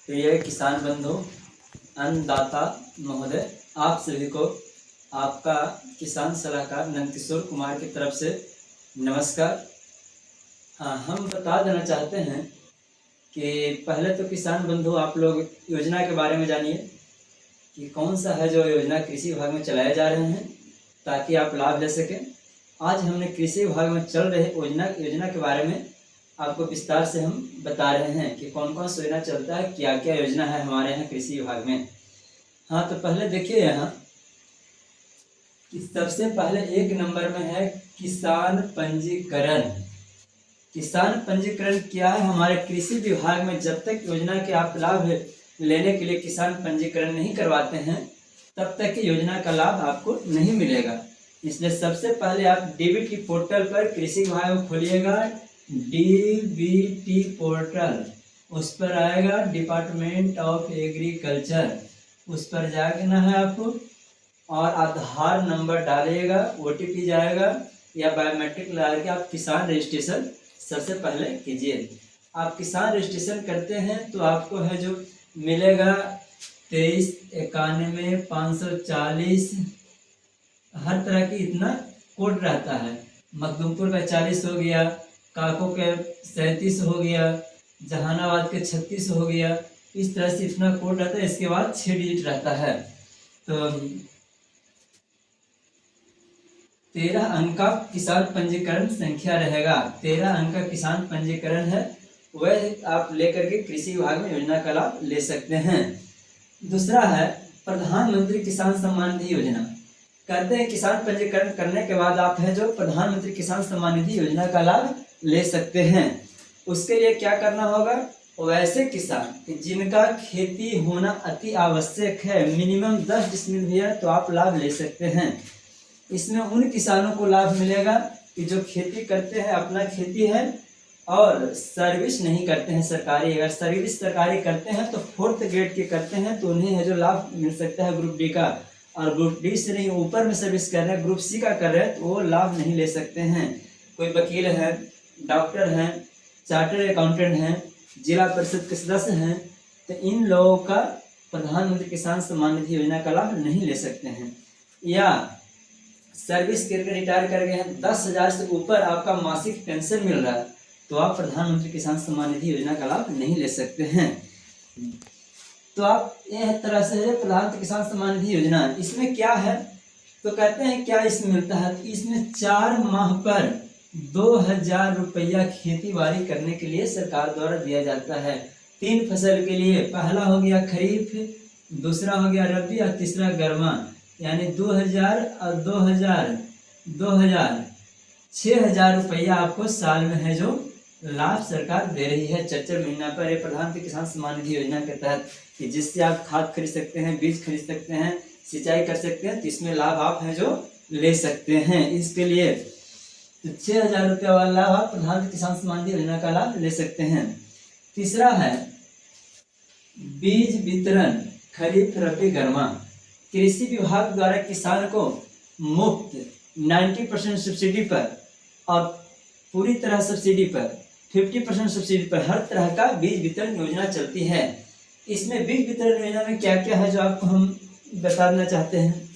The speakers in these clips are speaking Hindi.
प्रिय किसान बंधु, अन्नदाता महोदय, आप सभी को आपका किसान सलाहकार नंदकिशोर कुमार की तरफ से नमस्कार। हाँ, हम बता देना चाहते हैं कि पहले तो किसान बंधु आप लोग योजना के बारे में जानिए कि कौन सा है जो योजना कृषि विभाग में चलाए जा रहे हैं ताकि आप लाभ ले सकें। आज हमने कृषि विभाग में चल रहे योजना के बारे में आपको विस्तार से हम बता रहे हैं कि कौन कौन सा योजना चलता है, क्या क्या योजना है हमारे यहाँ कृषि विभाग में। हाँ, तो पहले देखिए यहाँ कि सबसे पहले 1 नंबर में है किसान पंजीकरण। किसान पंजीकरण क्या है? हमारे कृषि विभाग में जब तक योजना के आप लाभ लेने के लिए किसान पंजीकरण नहीं करवाते हैं तब तक की योजना का लाभ आपको नहीं मिलेगा। इसलिए सबसे पहले आप डीबीटी पोर्टल पर कृषि विभाग में खोलिएगा, डीबीटी पोर्टल, उस पर आएगा डिपार्टमेंट ऑफ एग्रीकल्चर, उस पर जाना है आपको और आधार नंबर डालिएगा, ओटीपी जाएगा या बायोमेट्रिक लगा के आप किसान रजिस्ट्रेशन सबसे पहले कीजिए। आप किसान रजिस्ट्रेशन करते हैं तो आपको है जो मिलेगा 2391 540, हर तरह की इतना कोड रहता है। मखदूमपुर का 40 हो गया, काको के 37 हो गया, जहानाबाद के 36 हो गया, इस तरह से इतना कोड रहता है। इसके बाद 6 डिजिट रहता है। तो 13 अंक का किसान पंजीकरण संख्या रहेगा। 13 अंक का किसान पंजीकरण है, वह आप लेकर के कृषि विभाग में योजना का लाभ ले सकते हैं। दूसरा है प्रधानमंत्री किसान सम्मान निधि योजना। कहते हैं किसान पंजीकरण करने के बाद आप है जो प्रधानमंत्री किसान सम्मान निधि योजना का लाभ ले सकते हैं। उसके लिए क्या करना होगा? वैसे किसान जिनका खेती होना अति आवश्यक है, मिनिमम 10 डिसमिल भी है तो आप लाभ ले सकते हैं। इसमें उन किसानों को लाभ मिलेगा कि जो खेती करते हैं, अपना खेती है और सर्विस नहीं करते हैं सरकारी। अगर सर्विस सरकारी करते हैं तो 4th ग्रेड के करते हैं तो उन्हें है जो लाभ मिल सकता है ग्रुप डी का, और ग्रुप डी से नहीं ऊपर में सर्विस कर रहे हैं, ग्रुप सी का कर रहे हैं तो वो लाभ नहीं ले सकते हैं। कोई वकील है, डॉक्टर हैं, चार्टर्ड अकाउंटेंट हैं, जिला परिषद के सदस्य हैं, तो इन लोगों का प्रधानमंत्री किसान सम्मान निधि योजना का लाभ नहीं ले सकते हैं। या सर्विस करके रिटायर कर गए हैं, 10,000 से ऊपर आपका मासिक पेंशन मिल रहा है तो आप प्रधानमंत्री किसान सम्मान निधि योजना का लाभ नहीं ले सकते हैं। तो आप यह तरह से प्रधानमंत्री किसान सम्मान निधि योजना, इसमें क्या है तो कहते हैं क्या इसमें मिलता है, तो इसमें 4 माह पर 2,000 रुपया खेती बाड़ी करने के लिए सरकार द्वारा दिया जाता है। 3 फसल के लिए, पहला हो गया खरीफ, दूसरा हो गया रबी और तीसरा गर्मा, यानी 2,000 और 2,000 6,000 रुपया आपको साल में है जो लाभ सरकार दे रही है 4 महीना पर। प्रधानमंत्री किसान सम्मान निधि योजना के तहत कि जिससे आप खाद खरीद सकते हैं, बीज खरीद सकते हैं, सिंचाई कर सकते हैं, तो इसमें लाभ आप है जो ले सकते हैं। इसके लिए 6,000 रुपया वाला लाभ आप प्रधानमंत्री किसान सम्मान निधि योजना का लाभ ले सकते हैं। तीसरा है बीज वितरण खरीफ रबी गर्मा। कृषि विभाग द्वारा किसान को मुफ्त 90% सब्सिडी पर और पूरी तरह सब्सिडी पर 50% सब्सिडी पर हर तरह का बीज वितरण योजना चलती है। इसमें बीज वितरण योजना में क्या क्या है जो आपको हम बता देना चाहते हैं।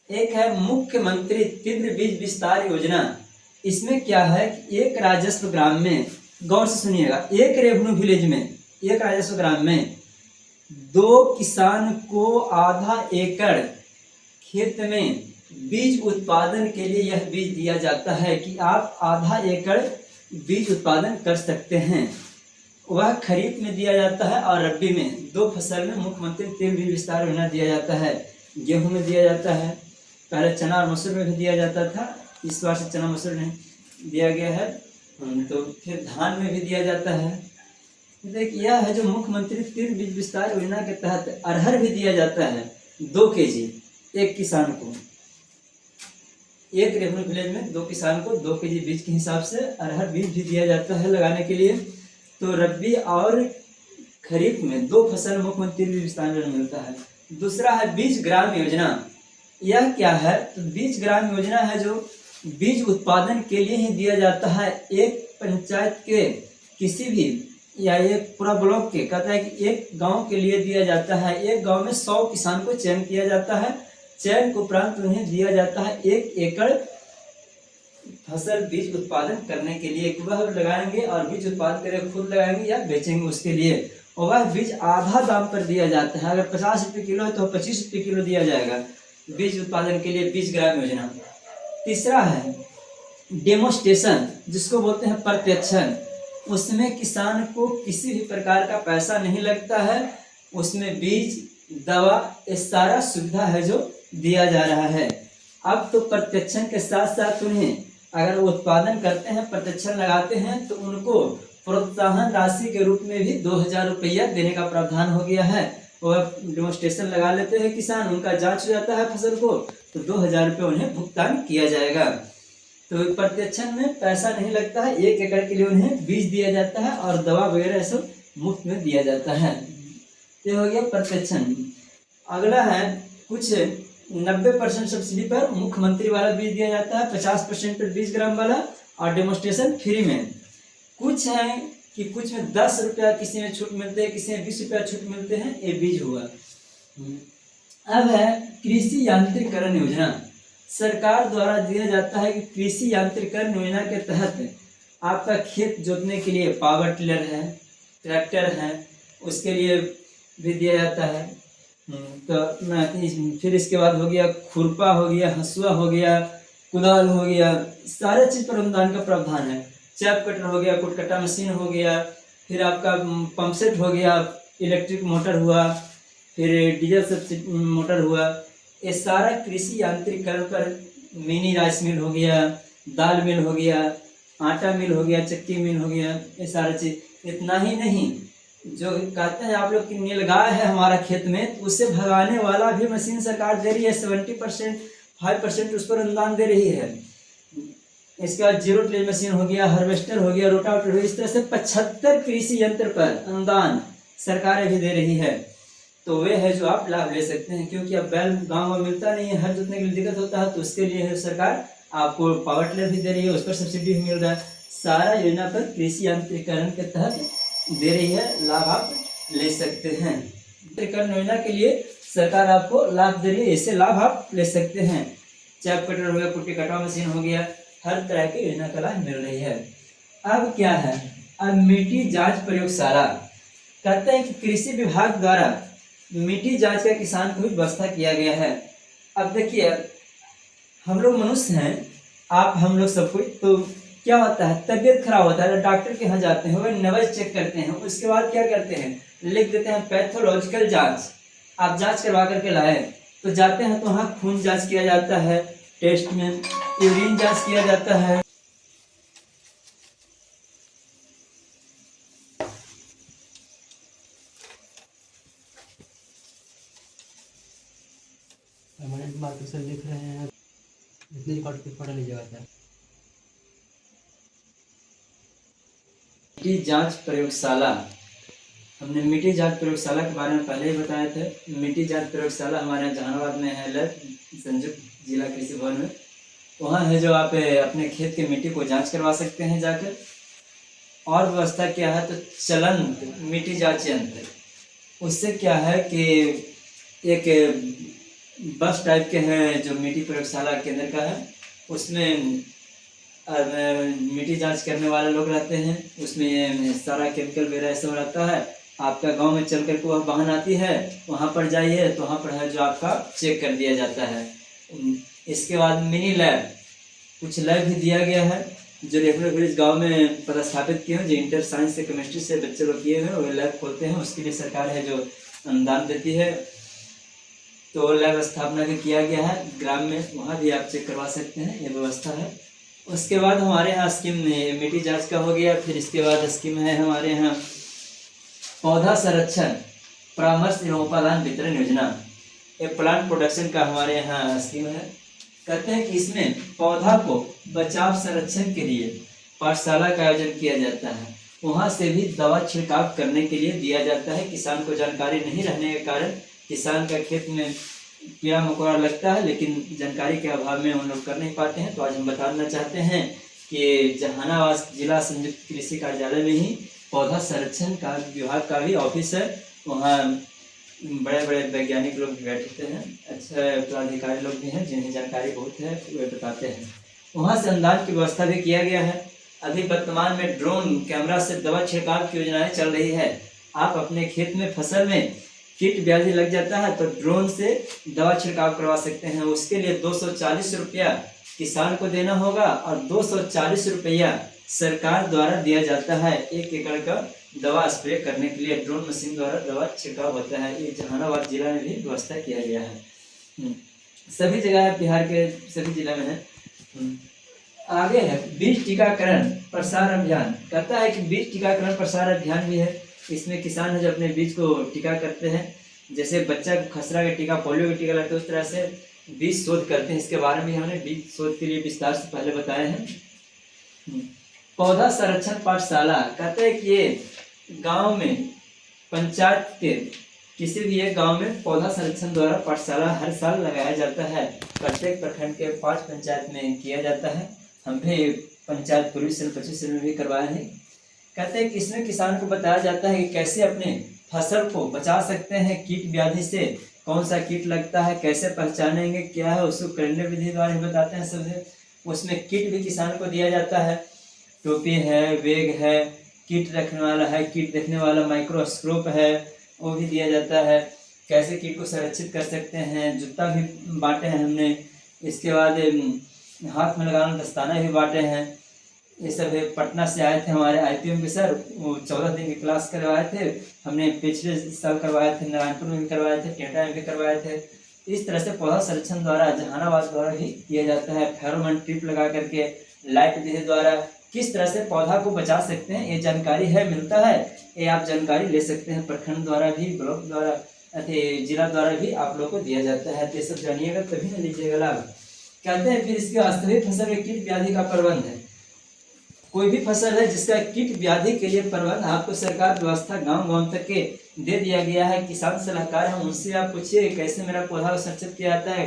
एक है मुख्यमंत्री तीव्र बीज विस्तार योजना। इसमें क्या है कि एक राजस्व ग्राम में, गौर से सुनिएगा, एक रेवेन्यू विलेज में, एक राजस्व ग्राम में 2 किसान को आधा एकड़ खेत में बीज उत्पादन के लिए यह बीज दिया जाता है कि आप आधा एकड़ बीज उत्पादन कर सकते हैं। वह खरीफ में दिया जाता है और रबी में, 2 फसल में मुख्यमंत्री तीव्र बीज विस्तार योजना दिया जाता है। गेहूं में दिया जाता है, पहले चना और मसूर में भी दिया जाता था, इस बार से चना मसूर नहीं दिया गया है, तो फिर धान में भी दिया जाता है। देखिए यह है जो मुख्यमंत्री तीव्र बीज विस्तार योजना के तहत अरहर भी दिया जाता है 2 केजी एक किसान को। एक रेवेन्यू विलेज में 2 किसान को 2 केजी बीज के हिसाब से अरहर बीज भी दिया जाता है लगाने के लिए। तो रबी और खरीफ में 2 फसल मुख्यमंत्री बीज विस्तार योजना मिलता है। दूसरा है बीज ग्राम योजना। यह क्या है तो बीज ग्राम योजना है जो बीज उत्पादन के लिए ही दिया जाता है। एक पंचायत के किसी भी या एक पूरा ब्लॉक के, कहता है कि एक गांव के लिए दिया जाता है। एक गांव में 100 किसान को चयन किया जाता है। चयन के उपरांत उन्हें दिया जाता है 1 एकड़ फसल बीज उत्पादन करने के लिए। वह लगाएंगे और बीज उत्पादन करके खुद लगाएंगे या बेचेंगे उसके लिए। और वह बीज आधा दाम पर दिया जाता है। अगर 50 रुपये किलो है तो 25 रुपये किलो दिया जाएगा बीज उत्पादन के लिए, बीज ग्राम योजना। तीसरा है डेमोस्ट्रेशन, जिसको बोलते हैं प्रत्यक्षण। उसमें किसान को किसी भी प्रकार का पैसा नहीं लगता है। उसमें बीज, दवा, ये सारा सुविधा है जो दिया जा रहा है। अब तो प्रत्यक्षण के साथ साथ उन्हें अगर वो उत्पादन करते हैं, प्रत्यक्षण लगाते हैं, तो उनको प्रोत्साहन राशि के रूप में भी 2000 रुपया देने का प्रावधान हो गया है। वह डेमोस्ट्रेशन लगा लेते हैं किसान, उनका जांच हो जाता है फसल को, तो 2000 रुपये उन्हें भुगतान किया जाएगा। तो प्रत्यक्षण में पैसा नहीं लगता है। 1 एकड़ के लिए उन्हें बीज दिया जाता है और दवा वगैरह सब मुफ्त में दिया जाता है। ये हो गया प्रत्यक्षण। अगला है कुछ 90% सब्सिडी पर मुख्यमंत्री वाला बीज दिया जाता है, 50% पर 20 ग्राम वाला, और डेमोस्ट्रेशन फ्री में। कुछ है कि कुछ में 10 रुपया किसी में छूट मिलते हैं, किसी में 20 रुपया छूट मिलते हैं, ये बीज हुआ। अब है कृषि यांत्रिकरण योजना। सरकार द्वारा दिया जाता है कि कृषि यांत्रिकरण योजना के तहत आपका खेत जोतने के लिए पावर टिलर है, ट्रैक्टर है, उसके लिए भी दिया जाता है। तो फिर इसके बाद हो गया खुरपा हो गया, हंसुआ हो गया, कुदाल हो गया, सारे चीज़ पर अनुदान का प्रावधान है। चैप कटर हो गया, कुटकटा मशीन हो गया, फिर आपका पंप सेट हो गया, इलेक्ट्रिक मोटर हुआ, फिर डीजल सब्सिडी मोटर हुआ। ये सारा कृषि यांत्रिकरण पर मिनी राइस मिल हो गया, दाल मिल हो गया, आटा मिल हो गया, चक्की मिल हो गया, ये सारा चीज़। इतना ही नहीं, जो कहते हैं आप लोग कि नीलगाय है हमारा खेत में, तो उसे भगाने वाला भी मशीन सरकार दे रही है। 70% 5% उस पर अनुदान दे रही है। इसके बाद जीरो टिलेज मशीन हो गया, हार्वेस्टर हो गया, रोटावेटर हो गया। इस तरह से 75 कृषि यंत्र पर अनुदान सरकारें भी दे रही है। तो वे है जो आप लाभ ले सकते हैं, क्योंकि अब बैल गाँव में मिलता नहीं है, हर जोतने के लिए दिक्कत होता है, तो उसके लिए है सरकार आपको पावर टिलर भी दे रही है, उस पर सब्सिडी भी मिल रहा है। सारा योजना पर कृषि यांत्रिकरण के तहत दे रही है, लाभ आप ले सकते हैं। यांत्रिकरण योजना के लिए सरकार आपको लाभ दे रही है, इससे लाभ आप ले सकते हैं। चैप कटर हो गया, कुट्टी कटाव मशीन हो गया, हर तरह की योजना का लाभ मिल रही है। अब क्या है, अब मिट्टी जांच प्रयोगशाला। कहते हैं कि कृषि विभाग द्वारा मिट्टी जांच का किसान को भी व्यवस्था किया गया है। अब देखिए, हम लोग मनुष्य हैं, आप हम लोग सब कोई, तो क्या होता है, तबीयत खराब होता है, डॉक्टर के यहाँ जाते हैं, वह नब्ज चेक करते हैं, उसके बाद क्या करते हैं, लिख देते हैं पैथोलॉजिकल जांच, आप जांच करवा करके लाए। तो जाते हैं तो वहाँ खून जांच किया जाता है, टेस्ट में यूरिन जांच किया जाता है। परमानेंट मार्कर से लिख रहे हैं, इतने रिकॉर्ड पे पढ़ा नहीं जाता है। मिट्टी जांच प्रयोगशाला, हमने मिट्टी जांच प्रयोगशाला के बारे में पहले ही बताए थे। मिट्टी जांच प्रयोगशाला हमारे यहाँ जहानाबाद में है, लैब संयुक्त जिला कृषि भवन में। वहाँ है जो आप अपने खेत के मिट्टी को जांच करवा सकते हैं जाकर। और व्यवस्था क्या है, तो चलंत मिट्टी जांच यंत्र, उससे क्या है कि एक बस टाइप के हैं जो मिट्टी प्रयोगशाला केंद्र का है, उसमें मिट्टी जांच करने वाले लोग रहते हैं, उसमें सारा केमिकल वगैरह सब रहता है। आपका गांव में चल करके वह वाहन आती है, वहाँ पर जाइए तो वहाँ पर है जो आपका चेक कर दिया जाता है। इसके बाद मिनी लैब, कुछ लैब भी दिया गया है जो रेफरल विलेज गाँव में पदस्थापित किए हैं, जो इंटर साइंस से केमिस्ट्री से बच्चे लोग किए हैं, वो लैब खोलते हैं, उसके लिए सरकार है जो अनुदान देती है। तो लैब स्थापना भी किया गया है ग्राम में, वहाँ भी आप चेक करवा सकते हैं, ये व्यवस्था है। उसके बाद हमारे यहाँ स्कीम मिट्टी जांच का हो गया। फिर इसके बाद स्कीम है हमारे यहाँ पौधा संरक्षण परामर्श एवं उपादान वितरण योजना। ये प्लांट प्रोडक्शन का हमारे यहाँ स्कीम है। कहते हैं कि इसमें पौधा को बचाव संरक्षण के लिए पाठशाला का आयोजन किया जाता है, वहाँ से भी दवा छिड़काव करने के लिए दिया जाता है। किसान को जानकारी नहीं रहने के कारण किसान का खेत में कीड़ा मकोड़ा लगता है, लेकिन जानकारी के अभाव में उन लोग कर नहीं पाते हैं। तो आज हम बताना चाहते हैं कि जहानाबाद जिला संयुक्त कृषि कार्यालय में ही पौधा संरक्षण का विभाग का भी ऑफिस है। वहाँ बड़े बड़े वैज्ञानिक लोग भी बैठते हैं, अच्छे पदाधिकारी लोग भी हैं जिन्हें जानकारी बहुत है, वे बताते हैं। वहाँ से अनुदान की व्यवस्था भी किया गया है। अभी वर्तमान में ड्रोन कैमरा से दवा छिड़काव की योजनाएं चल रही है। आप अपने खेत में फसल में कीट व्याधि लग जाता है तो ड्रोन से दवा छिड़काव करवा सकते हैं। उसके लिए 240 रुपया किसान को देना होगा और 240 रुपया सरकार द्वारा दिया जाता है 1 एकड़ का दवा स्प्रे करने के लिए। ड्रोन मशीन द्वारा दवा छिड़काव होता है। ये जहानाबाद जिला में भी व्यवस्था किया गया है। सभी जगह है, बिहार के सभी जिला में है। आगे है बीज टीकाकरण प्रसार अभियान। कहता है कि बीज टीकाकरण प्रसार अभियान भी है। इसमें किसान है जो अपने बीज को टीका करते हैं। जैसे बच्चा को खसरा का टीका, पोलियो का टीका लगता है, उस तरह से बीज शोध करते हैं। इसके बारे में हमने बीज शोध के लिए विस्तार से पहले बताए हैं। पौधा संरक्षण पाठशाला। कहते हैं कि ये गांव में पंचायत के किसी भी एक गांव में पौधा संरक्षण द्वारा पाठशाला हर साल लगाया जाता है। प्रत्येक प्रखंड के 5 पंचायत में किया जाता है। हम भी पंचायत पूर्वी सेल 25 सेल में भी करवाए हैं। कहते हैं कि इसमें किसान को बताया जाता है कि कैसे अपने फसल को बचा सकते हैं कीट व्याधि से, कौन सा कीट लगता है, कैसे पहचानेंगे, क्या है, उसको करने विधि द्वारा बताते हैं सबसे। उसमें किट भी किसान को दिया जाता है। टोपी है, बैग है, कीट रखने वाला है, कीट देखने वाला माइक्रोस्कोप है, वो भी दिया जाता है। कैसे कीट को संरक्षित कर सकते हैं, जूता भी बांटे हैं हमने। इसके बाद हाथ में लगाना दस्ताना भी बांटे हैं। ये सब है। पटना से आए थे हमारे IPM के सर, वो 14 दिन की क्लास करवाए थे। हमने पिछले साल करवाए थे, नारायणपुर में भी करवाए थे, टेटा में भी करवाए थे। इस तरह से पौधा संरक्षण द्वारा जहानाबाद द्वारा भी किया जाता है। फेरोमोन ट्रिप लगा करके, लाइट विधि द्वारा किस तरह से पौधा को बचा सकते हैं, ये जानकारी है, मिलता है। ये आप जानकारी ले सकते हैं। प्रखंड द्वारा भी, ब्लॉक द्वारा, जिला द्वारा भी आप लोग को दिया जाता है। तो ये सब जानिएगा तभी न लीजिएगा लाभ। कहते हैं फिर इसके वास्तविक फसल में कीट व्याधि का प्रबंध है। कोई भी फसल है जिसका कीट व्याधि के लिए प्रबंध आपको सरकार व्यवस्था गांव-गांव तक के दे दिया गया है। किसान सलाहकार हैं, उनसे आप पूछिए कैसे मेरा पौधा संरक्षित किया जाता है।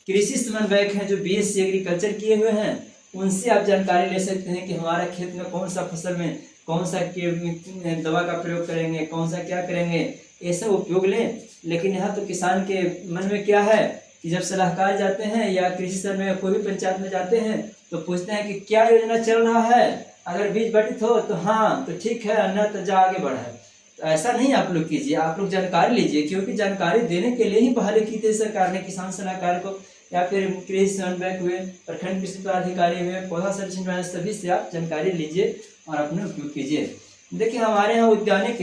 कृषि समन्वयक हैं जो BSc एग्रीकल्चर किए हुए हैं, उनसे आप जानकारी ले सकते हैं कि हमारा खेत में कौन सा फसल में कौन सा दवा का प्रयोग करेंगे, कौन सा क्या करेंगे, ये सब उपयोग लें। लेकिन यहाँ तो किसान के मन में क्या है कि जब सलाहकार जाते हैं या कृषि सर में कोई भी पंचायत में जाते हैं तो पूछते हैं कि क्या योजना चल रहा है, अगर बीज बटित हो तो हाँ तो ठीक है, अन्यथा जा आगे बढ़े। तो ऐसा नहीं आप लोग कीजिए, आप लोग जानकारी लीजिए, क्योंकि जानकारी देने के लिए ही पहले की थी सरकार ने किसान सलाहकार को, या फिर कृषि समन्वयक हुए, प्रखंड कृषि पदाधिकारी हुए, पौधा संरक्षण, सभी से आप जानकारी लीजिए और अपने उपयोग कीजिए। देखिए हमारे यहाँ उद्यानिक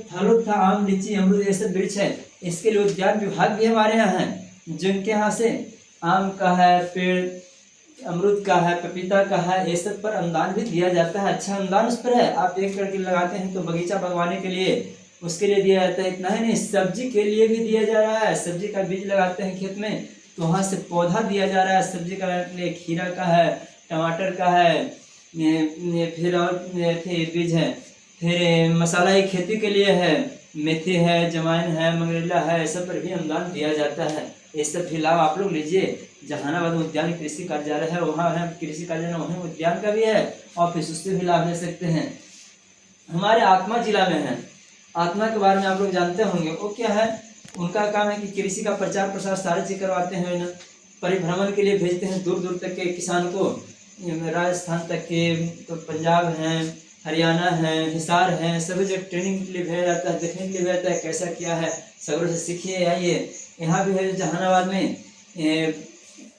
फलों तथा आम, लीची, अमरूद ये सब वृक्ष है। इसके लिए उद्यान विभाग भी हमारे यहाँ है, जिनके यहाँ से आम का है पेड़, अमरूद का है, पपीता का है, ये सब पर अनुदान भी दिया जाता है। अच्छा अनुदान उस पर है। आप 1 एकड़ के लगाते हैं तो बगीचा लगवाने के लिए उसके लिए दिया जाता है। इतना ही नहीं, सब्जी के लिए भी दिया जा रहा है। सब्जी का बीज लगाते हैं खेत में तो वहाँ से पौधा दिया जा रहा है सब्जी का लिए। खीरा का है, टमाटर का है, फिर और बीज है। फिर मसाला की खेती के लिए है, मेथी है, जमाइन है, मंगरेला है, सब पर भी अनुदान दिया जाता है। ये सब भी लाभ आप लोग लीजिए। जहानाबाद में उद्यान कृषि कार्यालय है, वहाँ है कृषि कार्यालय, वहीं उद्यान का भी है ऑफिस, उससे भी लाभ ले सकते हैं। हमारे आत्मा जिला में है। आत्मा के बारे में आप लोग जानते होंगे। वो क्या है, उनका काम है कि कृषि का प्रचार प्रसार सारे चीज करवाते हैं ना। परिभ्रमण के लिए भेजते हैं दूर दूर तक के किसान को, राजस्थान तक के, तो पंजाब हैं, हरियाणा है, हिसार है, सभी जगह ट्रेनिंग के लिए भेजा जाता है, देखने के लिए भेजा जाता है कैसा क्या है, सगरों से सीखिए आइए। यहाँ भी है जहानाबाद में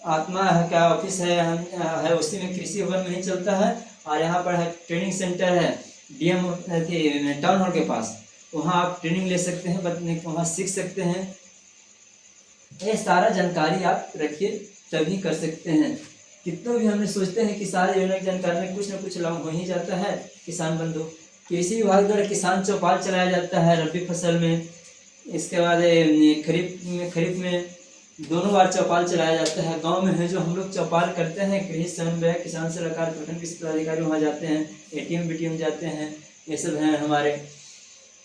आत्मा का ऑफिस है, उसी में कृषि भवन में ही चलता है। और यहाँ पर है ट्रेनिंग सेंटर है DM टाउन हॉल के पास, वहाँ आप ट्रेनिंग ले सकते हैं, वहाँ सीख सकते हैं। ये सारा जानकारी आप रखिए तभी कर सकते हैं। कितनों भी हमने सोचते हैं कि सारे योजना की जानकारी में कुछ न कुछ लाभ हो ही जाता है। किसान बंधु, कृषि विभाग द्वारा किसान चौपाल चलाया जाता है रबी फसल में। इसके बाद खरीफ में दोनों बार चौपाल चलाया जाता है। गांव में है जो हम लोग चौपाल करते हैं, कृषि समन्वयक, किसान सलाहकार, प्रखंड कृषि पदाधिकारी वहाँ जाते हैं, ATM BTM जाते हैं, ये सब हैं हमारे।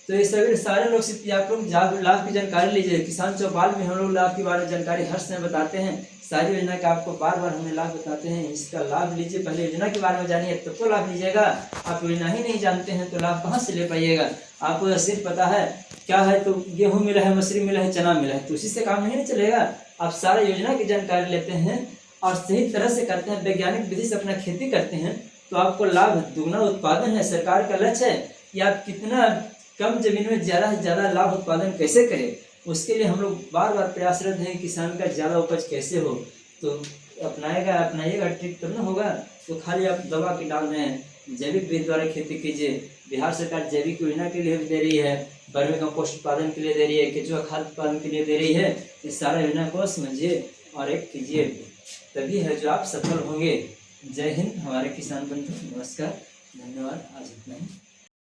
तो ये सभी सारे लोग से आप लोग लाभ की जानकारी लीजिए। किसान चौपाल में हम लोग लाभ के बारे में जानकारी हर समय बताते हैं। सारी योजना का आपको बार बार हमें लाभ बताते हैं, इसका लाभ लीजिए। पहले योजना के बारे में जानिए तब तो लाभ लीजिएगा। आप योजना ही नहीं जानते हैं तो लाभ कहाँ से ले पाइएगा। आपको सिर्फ पता है क्या है तो गेहूँ मिला है, मसूरी मिला है, चना मिला है, तो उसी से काम नहीं चलेगा। आप सारा योजना की जानकारी लेते हैं और सही तरह से करते हैं, वैज्ञानिक विधि से अपना खेती करते हैं तो आपको लाभ दुगना उत्पादन है। सरकार का लक्ष्य है कि आप कितना कम जमीन में ज़्यादा से ज़्यादा लाभ उत्पादन कैसे करें, उसके लिए हम लोग बार बार प्रयासरत हैं। किसान का ज़्यादा उपज कैसे हो तो अपनाइएगा ट्रिक तब ना होगा। तो खाली आप दवा के डाल रहे हैं, जैविक विधि द्वारा खेती कीजिए। बिहार सरकार जैविक योजना के लिए भी दे रही है, वर्मी कंपोस्ट उत्पादन के लिए दे रही है, केंचुआ खाद उत्पादन के लिए दे रही है। इस सारा योजना को समझिए और एक कीजिए, तभी है जो आप सफल होंगे। जय हिंद हमारे किसान बंधु, नमस्कार, धन्यवाद। आज इतना ही।